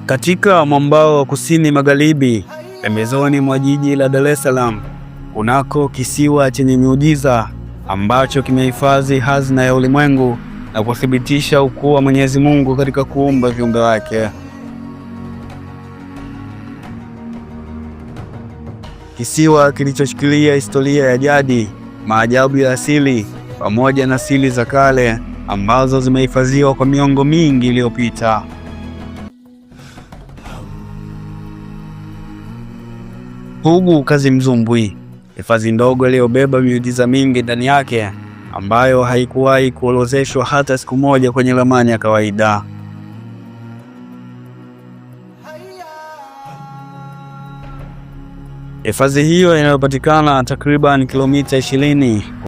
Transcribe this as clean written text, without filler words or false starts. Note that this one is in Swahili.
Katika mwambao wa kusini magharibi, pembezoni mwa jiji la Dar es Salaam, kunako kisiwa chenye miujiza ambacho kimehifadhi hazina ya ulimwengu na kuthibitisha ukuu wa Mwenyezi Mungu katika kuumba viumbe wake. Kisiwa kilichoshikilia historia ya jadi, maajabu ya asili pamoja na siri za kale ambazo zimehifadhiwa kwa miongo mingi iliyopita. Pugu Kazimzumbwi, hifadhi ndogo iliyobeba miujiza mingi ndani yake ambayo haikuwahi kuorodheshwa hata siku moja kwenye ramani ya kawaida. Hifadhi hiyo inayopatikana takriban kilomita 20